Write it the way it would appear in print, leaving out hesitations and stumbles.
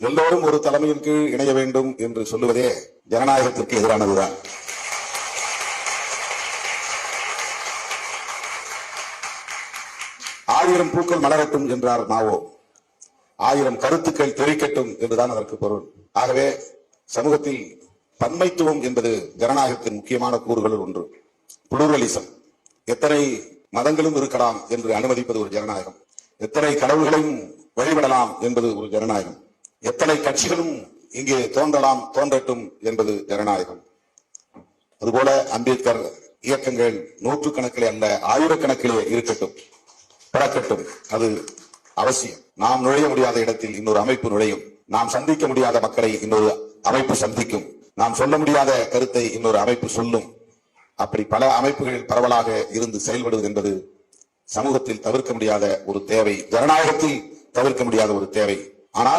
எல்லோரும் ஒரு தலைமையின் கீழ் இணைய வேண்டும் என்று சொல்லுவதே ஜனநாயகத்திற்கு எதிரானதுதான். ஆயிரம் பூக்கள் மலரட்டும் என்றார் மாவோ. ஆயிரம் கருத்துக்கள் தெரிவிக்கட்டும் என்றுதான் அதற்கு பொருள். ஆகவே சமூகத்தில் பன்மைத்துவம் என்பது ஜனநாயகத்தின் முக்கியமான கூறுகளில் ஒன்று. புளூரலிசம், எத்தனை மதங்களும் இருக்கலாம் என்று அனுமதிப்பது ஒரு ஜனநாயகம். எத்தனை கடவுள்களையும் வழிபடலாம் என்பது ஒரு ஜனநாயகம். எத்தனை கட்சிகளும் இங்கே தோன்றலாம், தோன்றட்டும் என்பது ஜனநாயகம். அதுபோல அம்பேத்கர் இயக்கங்கள் நூற்றுக்கணக்கிலே அல்ல, ஆயிரக்கணக்கிலே இருக்கட்டும், பிறக்கட்டும். அது அவசியம். நாம் நுழைய முடியாத இடத்தில் இன்னொரு அமைப்பு நுழையும். நாம் சந்திக்க முடியாத மக்களை இன்னொரு அமைப்பு சந்திக்கும். நாம் சொல்ல முடியாத கருத்தை இன்னொரு அமைப்பு சொல்லும். அப்படி பல அமைப்புகள் பரவலாக இருந்து செயல்படுவது என்பது சமூகத்தில் தவிர்க்க முடியாத ஒரு தேவை, ஜனநாயகத்தில் தவிர்க்க முடியாத ஒரு தேவை. ஆனால்